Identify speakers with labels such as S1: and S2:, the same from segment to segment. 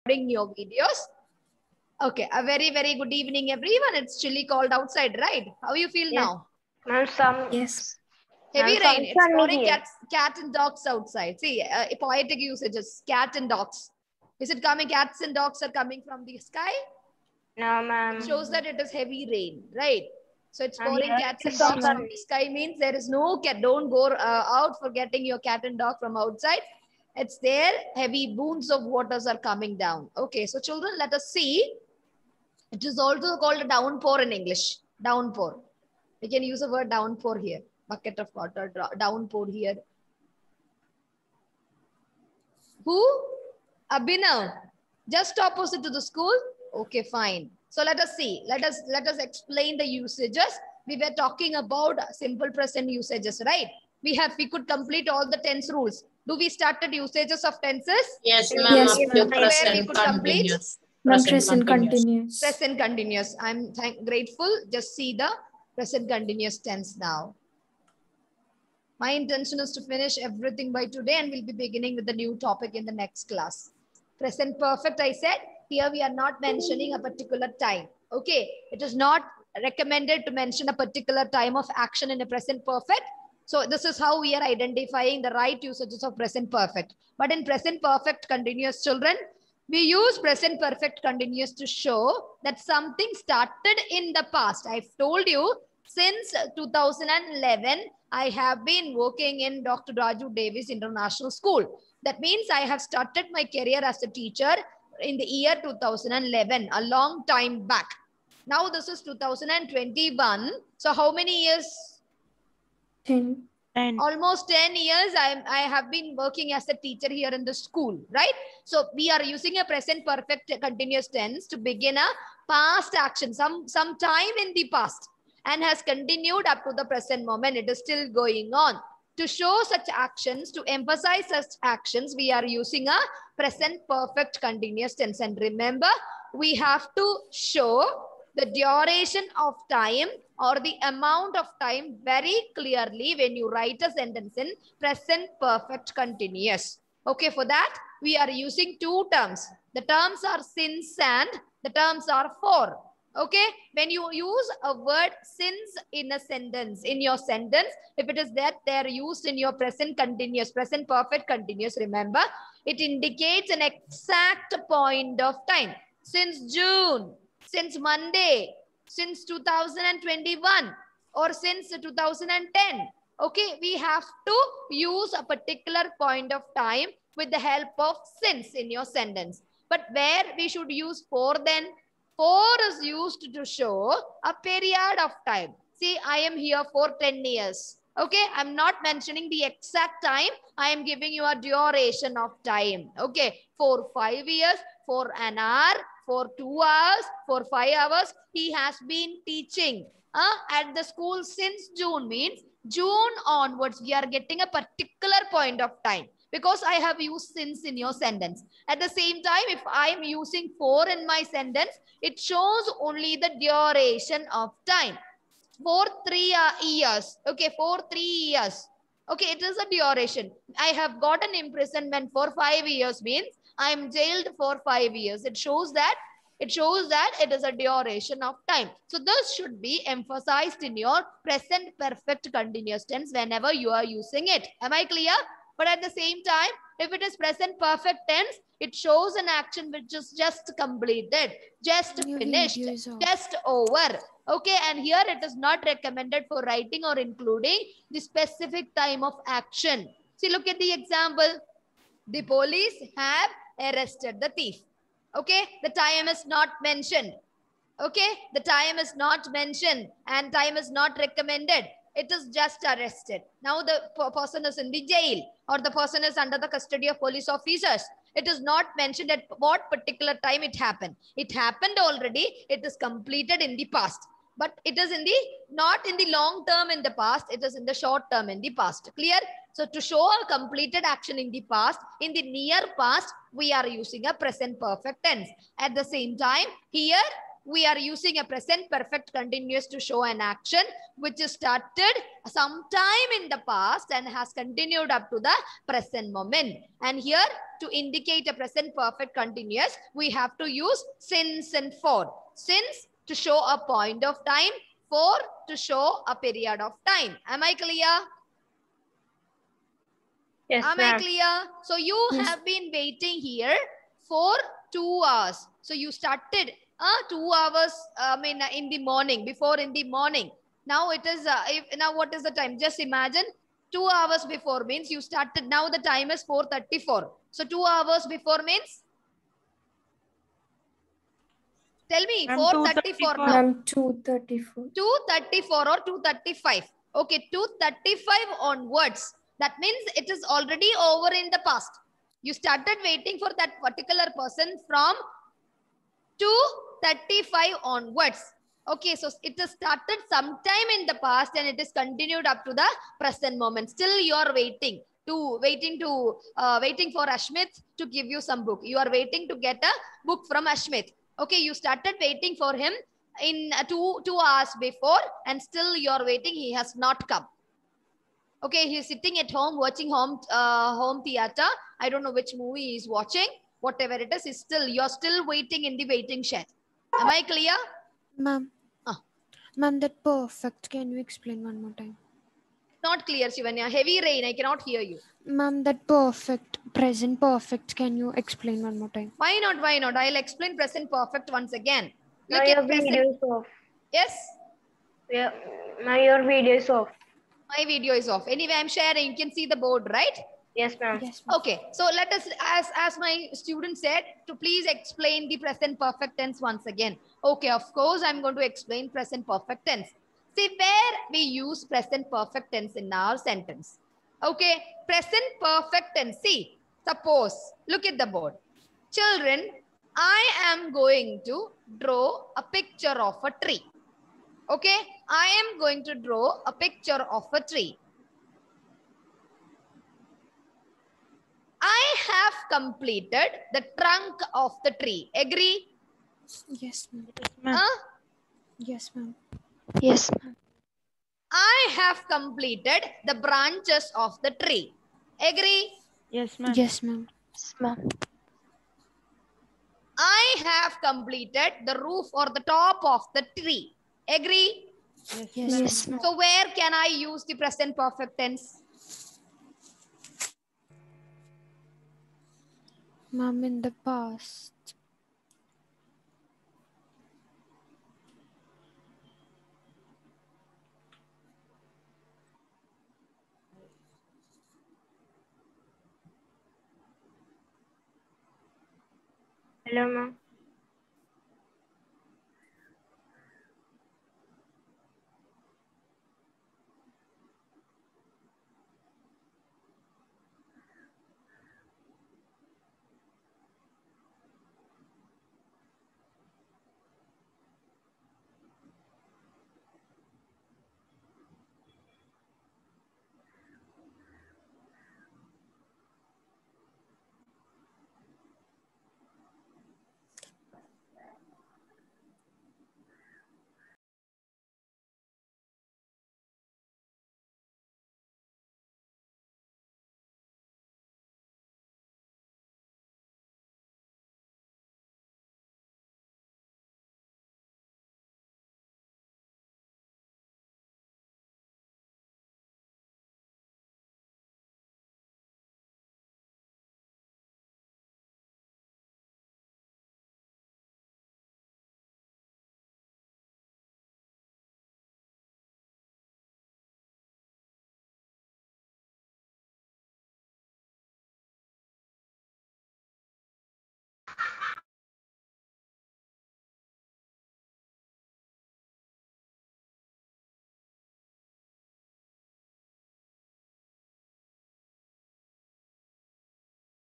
S1: Your videos. Okay, a very, very good evening, everyone. It's chilly cold outside, right? How you feel now?
S2: Ma'am,
S1: Heavy
S2: some
S1: rain. It's
S2: sunny
S1: pouring
S2: here.
S1: cat and dogs outside. See, poetic usages, cat and dogs. Is it coming? Cats and dogs are coming from the sky.
S2: No, ma'am.
S1: It shows that it is heavy rain, right? So it's
S2: And
S1: pouring
S2: here
S1: cats
S2: it
S1: and
S2: is
S1: dogs
S2: also
S1: from the sky means there is no cat. Don't go out for getting your cat and dog from outside. It's there. Heavy boons of waters are coming down. Okay, so children, let us see. It is also called a downpour in English. Downpour. We can use the word downpour here. Bucket of water, downpour here. Who? Abhinav. Just opposite to the school. Okay, fine. So let us see. Let us explain the usages. We were talking about simple present usages, right? We could complete all the tense rules. Do we started usages of tenses?
S3: Yes, ma'am.
S2: Yes,
S3: Up to
S2: ma'am.
S1: Where we
S3: present
S1: could complete?
S3: continuous.
S4: Present continuous.
S1: Present continuous. I'm grateful. Just see the present continuous tense now. My intention is to finish everything by today and we'll be beginning with the new topic in the next class. Present perfect, I said. Here we are not mentioning a particular time. Okay, it is not recommended to mention a particular time of action in a present perfect. So this is how we are identifying the right usages of present perfect. But in present perfect continuous, children, we use present perfect continuous to show that something started in the past. I've told you since 2011, I have been working in Dr. Raju Davis International School. That means I have started my career as a teacher in the year 2011, a long time back. Now this is 2021. So how many years?
S4: 10.
S1: Almost 10 years I have been working as a teacher here in the school, right? So we are using a present perfect continuous tense to begin a past action, some time in the past, and has continued up to the present moment. It is still going on. To show such actions, to emphasize such actions, we are using a present perfect continuous tense. And remember, we have to show the duration of time or the amount of time very clearly when you write a sentence in present perfect continuous. Okay, for that, we are using two terms. The terms are since and the terms are for. Okay, when you use a word since in a sentence, in your sentence, if it is that they are used in your present continuous, present perfect continuous, remember, it indicates an exact point of time. Since June, since Monday, since 2021, or since 2010. Okay, we have to use a particular point of time with the help of since in your sentence. But where we should use for then? For is used to show a period of time. See, I am here for 10 years. Okay, I'm not mentioning the exact time. I am giving you a duration of time. Okay, for 5 years, for an hour, for 2 hours, for 5 hours, he has been teaching at the school since June. Means June onwards, we are getting a particular point of time because I have used since in your sentence. At the same time, if I am using for in my sentence, it shows only the duration of time. For 3 years. Okay, for 3 years. Okay, it is a duration. I have got an imprisonment for 5 years means I am jailed for 5 years. It shows that it is a duration of time. So this should be emphasized in your present perfect continuous tense whenever you are using it. Am I clear? But at the same time, if it is present perfect tense, it shows an action which is just completed, just finished, just over. Okay, and here it is not recommended for writing or including the specific time of action. See, look at the example. The police have arrested the thief. Okay, the time is not mentioned. Okay, the time is not mentioned and time is not recommended. It is just arrested. Now the person is in the jail or the person is under the custody of police officers. It is not mentioned at what particular time it happened. It happened already. It is completed in the past. But it is in the not in the long term in the past. It is in the short term in the past. Clear? So to show a completed action in the past, in the near past, we are using a present perfect tense. At the same time, here we are using a present perfect continuous to show an action which is started sometime in the past and has continued up to the present moment. And here to indicate a present perfect continuous, we have to use since and for. Since to show a point of time, for to show a period of time. Am I clear?
S2: Yes,
S1: Am I
S2: ma'am.
S1: clear? So you
S4: Yes.
S1: have been waiting here for 2 hours. So you started 2 hours in the morning, before in the morning. Now it is, now what is the time? Just imagine 2 hours before means you started, now the time is 4:34. So 2 hours before means, tell me,
S2: Ma'am,
S1: 4:34 now.
S4: Ma'am, 2:34.
S1: 2:34 or 2:35. Okay, 2:35 onwards. That means it is already over in the past. You started waiting for that particular person from 2:35 onwards. Okay, so it is started sometime in the past and it is continued up to the present moment. Still you are waiting for Ashmit to give you some book. You are waiting to get a book from Ashmit. Okay, you started waiting for him in 2 hours before and still you are waiting. He has not come. Okay, he's sitting at home watching home theater. I don't know which movie he's watching. Whatever it is, you're still waiting in the waiting shed. Am I clear?
S3: Ma'am.
S1: Ah.
S3: Ma'am, that perfect. Can you explain one more time?
S1: Not clear, Shivanya. Heavy rain. I cannot hear you.
S3: Ma'am, that perfect, present perfect. Can you explain one more time?
S1: Why not? Why not? I'll explain present perfect once again.
S2: Now
S1: Look
S2: your
S1: at present.
S2: video is off.
S1: Yes,
S2: Yeah. Now your video is off.
S1: my video is off. Anyway, I'm sharing. You can see the board, right?
S2: Yes, ma'am.
S3: Yes, ma'am.
S1: Okay, so let us, as my student said, to please explain the present perfect tense once again. Okay, of course, I'm going to explain present perfect tense. See where we use present perfect tense in our sentence. Okay, present perfect tense. See, suppose, look at the board. Children, I am going to draw a picture of a tree. Okay, I am going to draw a picture of a tree. I have completed the trunk of the tree. Agree?
S3: Yes, ma'am.
S1: Huh?
S3: Yes, ma'am.
S2: Yes, ma'am.
S1: I have completed the branches of the tree. Agree?
S2: Yes, ma'am.
S3: Yes, ma'am.
S2: Yes, ma'am.
S1: I have completed the roof or the top of the tree. Agree?
S3: Yes,
S2: Yes, ma'am.
S1: So where can I use the present perfect tense?
S3: Ma'am, in the past.
S2: Hello, ma'am.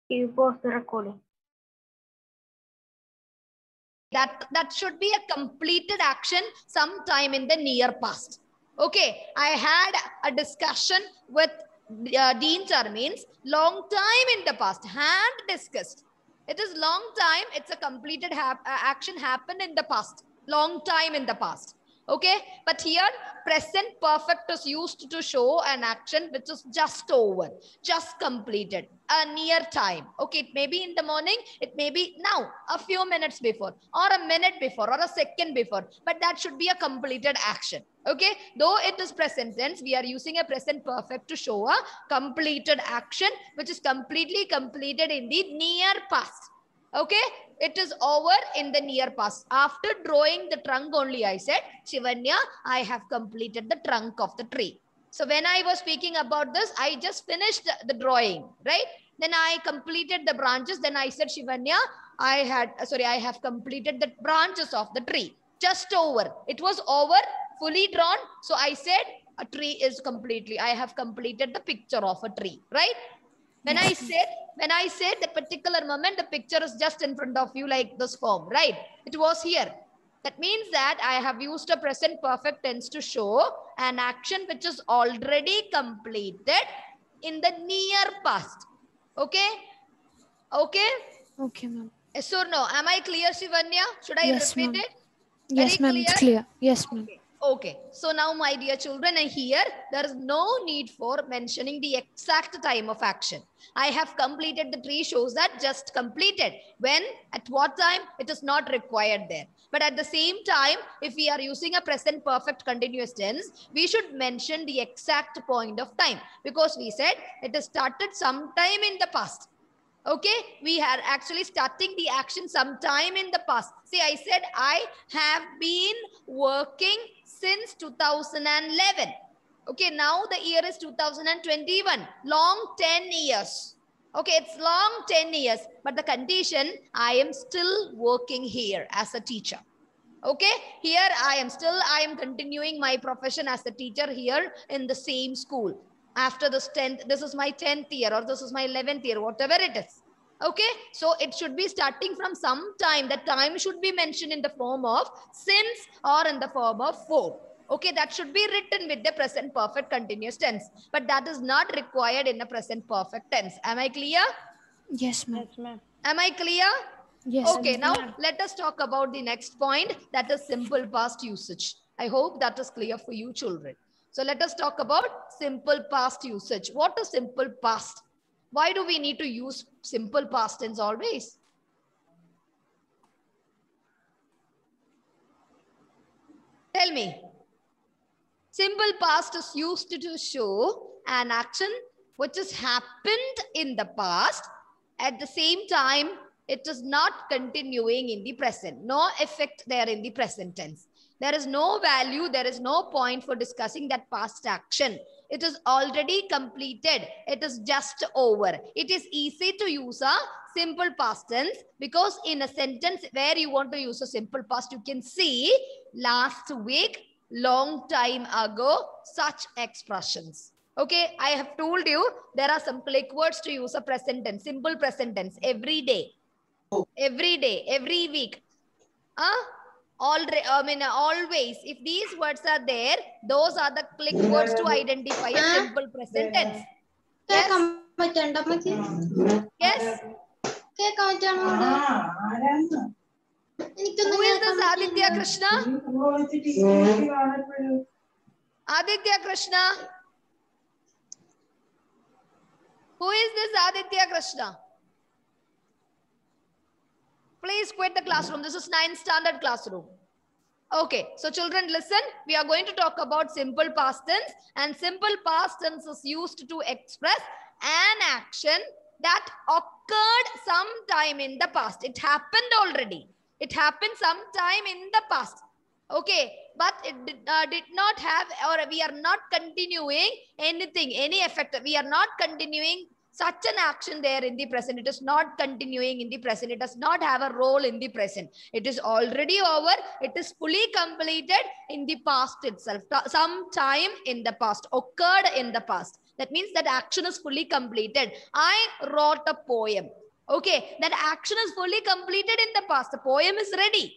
S2: You pause the recording.
S1: That should be a completed action sometime in the near past. Okay, I had a discussion with Dean sir, means long time in the past, had discussed. It is long time, it's a completed action happened in the past. long time in the past. Okay, but here present perfect is used to show an action which is just over, just completed, a near time. Okay, it may be in the morning, it may be now, a few minutes before, or a minute before, or a second before, but that should be a completed action. Okay, though it is present tense, we are using a present perfect to show a completed action which is completely completed in the near past. Okay, it is over in the near past. After drawing the trunk only, I said, Shivanya, I have completed the trunk of the tree. So when I was speaking about this, I just finished the drawing, right? Then I completed the branches. Then I said, Shivanya, I have completed the branches of the tree. Just over. It was over, fully drawn. So I said, a tree is completely, I have completed the picture of a tree, right? When I said that particular moment, the picture is just in front of you like this form, right? It was here. That means that I have used a present perfect tense to show an action which is already completed in the near past. Okay? Okay?
S3: Okay, ma'am.
S1: Yes or no? Am I clear, Shivanya? Should I
S3: Yes,
S1: repeat
S3: ma'am.
S1: it?
S3: Yes, ma'am. It's clear. Yes, ma'am.
S1: Okay, so now my dear children, here there is no need for mentioning the exact time of action. I have completed the tree shows that just completed. When, at what time, it is not required there. But at the same time, if we are using a present perfect continuous tense, we should mention the exact point of time, because we said it is started sometime in the past. Okay, we are actually starting the action sometime in the past. See, I said I have been working since 2011. Okay, now the year is 2021. Long 10 years. Okay, it's long 10 years. But the condition, I am still working here as a teacher. Okay, here I am continuing my profession as a teacher here in the same school. After this 10th, this is my 10th year, or this is my 11th year, whatever it is. Okay, so it should be starting from some time. The time should be mentioned in the form of since or in the form of for. Okay, that should be written with the present perfect continuous tense. But that is not required in the present perfect tense. Am I clear?
S3: Yes, ma'am.
S2: Yes, ma'am.
S1: Am I clear?
S3: Yes.
S1: Okay,
S3: ma'am.
S1: now let us talk about the next point, that is simple past usage. I hope that is clear for you children. So let us talk about simple past usage. What is simple past? Why do we need to use simple past tense always? Tell me. Simple past is used to show an action which has happened in the past. At the same time, it is not continuing in the present. No effect there in the present tense. There is no value, there is no point for discussing that past action. It is already completed. It is just over. It is easy to use a simple past tense, because in a sentence where you want to use a simple past, you can see last week, long time ago, such expressions. Okay, I have told you there are some click words to use a present tense, simple present tense, every day, every week. Always. If these words are there, those are the click words to identify a simple present tense. Yes? Yes? Who is this Aditya Krishna? Aditya Krishna? Who is this Aditya Krishna? Please quit the classroom. This is 9th standard classroom. Okay, so children, listen. We are going to talk about simple past tense, and simple past tense is used to express an action that occurred sometime in the past. It happened already. It happened sometime in the past. Okay, but it did not have, or we are not continuing anything, any effect. We are not continuing such an action there in the present. It is not continuing in the present. It does not have a role in the present. It is already over. It is fully completed in the past itself. Some time in the past, occurred in the past. That means that action is fully completed. I wrote a poem. Okay, that action is fully completed in the past. The poem is ready.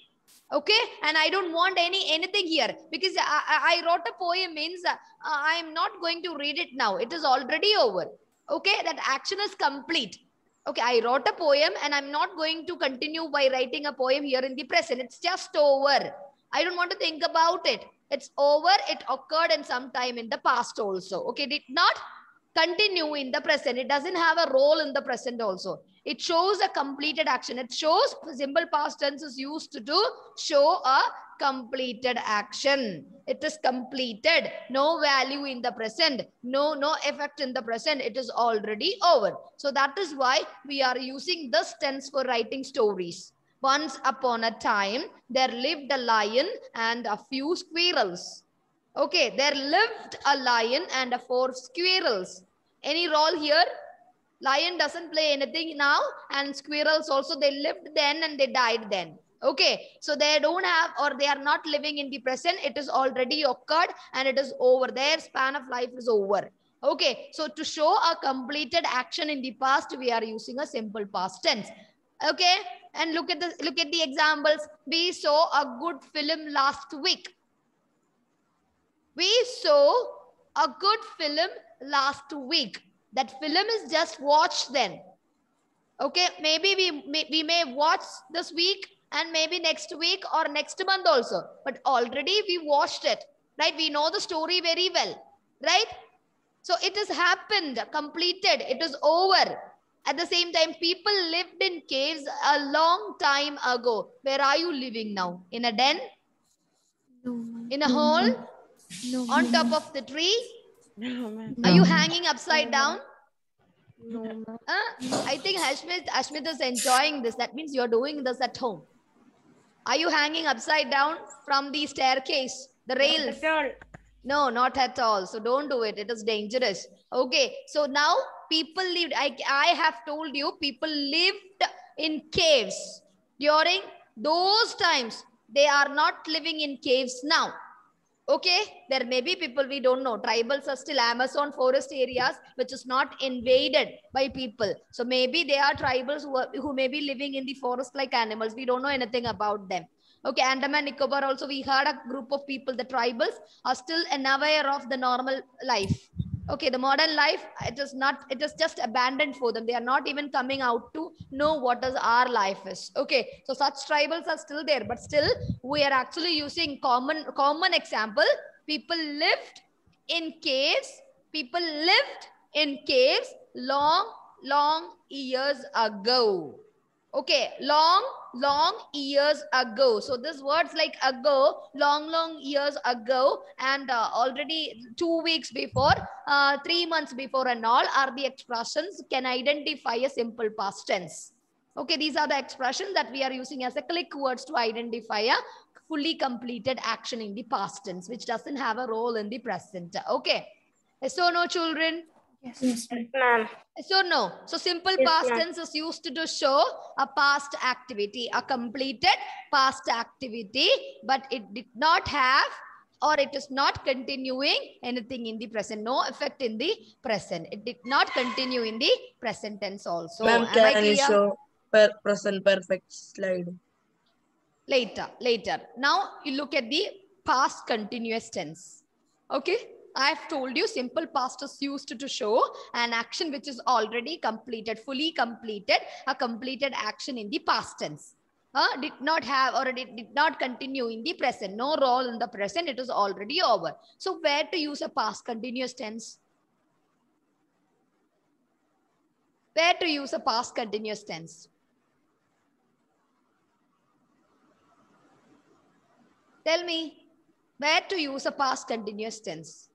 S1: Okay, and I don't want anything here, because I wrote a poem means I am not going to read it now. It is already over. Okay, that action is complete. Okay, I wrote a poem and I'm not going to continue by writing a poem here in the present. It's just over. I don't want to think about it. It's over. It occurred in some time in the past also. Okay, did not continue in the present. It doesn't have a role in the present also. It shows a completed action. It shows simple past tense is used to show a completed action. It is completed. No value in the present. No effect in the present. It is already over. So that is why we are using this tense for writing stories. Once upon a time, there lived a lion and a few squirrels. Okay, there lived a lion and 4 squirrels. Any role here? Lion doesn't play anything now, and squirrels also, they lived then and they died then. Okay, so they don't have, or they are not living in the present. It is already occurred and it is over. Their span of life is over. Okay, so to show a completed action in the past, we are using a simple past tense. Okay, and look at the examples. We saw a good film last week. We saw a good film last week. That film is just watched then. Okay, maybe we may watch this week and maybe next week or next month also. But already we watched it, right? We know the story very well, right? So it has happened, completed, it is over. At the same time, people lived in caves a long time ago. Where are you living now? In a den?
S3: No, ma'am.
S1: In a hole?
S3: No,
S1: On
S3: ma'am.
S1: top of the tree?
S2: No, ma'am.
S1: Are you hanging upside down?
S2: No, ma'am.
S1: I think Ashmit is enjoying this. That means you're doing this at home. Are you hanging upside down from the staircase, the rails? No, not at all. So don't do it. It is dangerous. Okay. So now people lived, I have told you, people lived in caves during those times. They are not living in caves now. Okay, there may be people we don't know. Tribals are still Amazon forest areas, which is not invaded by people. So maybe they are tribals who may be living in the forest like animals. We don't know anything about them. Okay, Andaman Nicobar also, we had a group of people, the tribals are still unaware of the normal life. Okay, the modern life, it is just abandoned for them. They are not even coming out to know what is our life is. Okay, so such tribals are still there, but still we are actually using common example. People lived in caves. People lived in caves long years ago. Okay, long years ago. So this words like ago, long years ago, and already 2 weeks before, 3 months before and all are the expressions can identify a simple past tense. Okay, these are the expressions that we are using as a click words to identify a fully completed action in the past tense, which doesn't have a role in the present. Okay, so no children?
S4: Yes, ma'am.
S2: Ma'am.
S1: So no. So simple
S2: Yes,
S1: past
S2: ma'am.
S1: tense is used to show a past activity, a completed past activity, but it did not have or it is not continuing anything in the present. No effect in the present. It did not continue in the present tense also.
S5: Ma'am,
S1: Am I
S5: can you
S1: clear?
S5: show present perfect slide?
S1: Later. Now you look at the past continuous tense. Okay. I've told you simple past is used to show an action which is already completed, fully completed, a completed action in the past tense. Did not have or it did not continue in the present. No role in the present. It is already over. So where to use a past continuous tense? Where to use a past continuous tense? Tell me, where to use a past continuous tense?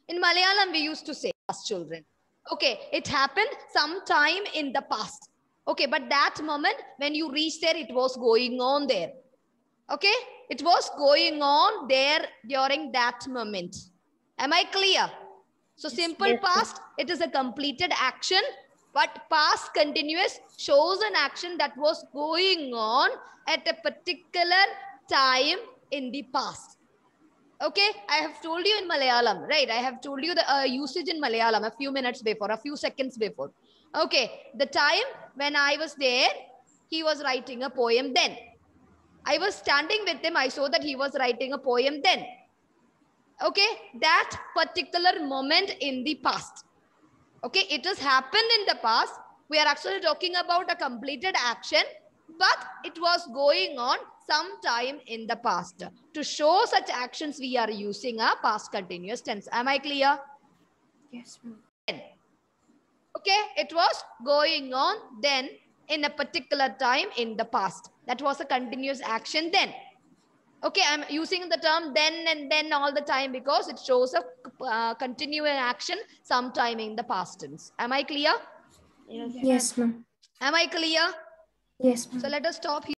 S1: In Malayalam, we used to say past children. Okay, it happened sometime in the past. Okay, but that moment when you reach there, it was going on there. Okay, it was going on there during that moment. Am I clear? So simple
S2: Yes,
S1: past, it is a completed action, but past continuous shows an action that was going on at a particular time in the past. Okay, I have told you in Malayalam, right? I have told you the usage in Malayalam a few minutes before, a few seconds before. Okay, the time when I was there, he was writing a poem then. I was standing with him, I saw that he was writing a poem then. Okay, that particular moment in the past. Okay, it has happened in the past. We are actually talking about a completed action, but it was going on sometime in the past. To show such actions, we are using a past continuous tense. Am I clear?
S4: Yes, ma'am.
S1: Okay, it was going on then in a particular time in the past. That was a continuous action then. Okay, I'm using the term then and then all the time because it shows a continuing action sometime in the past tense. Am I clear?
S2: Yes.
S4: Yes, ma'am.
S1: Am I clear?
S4: Yes, ma'am.
S1: So let us stop here.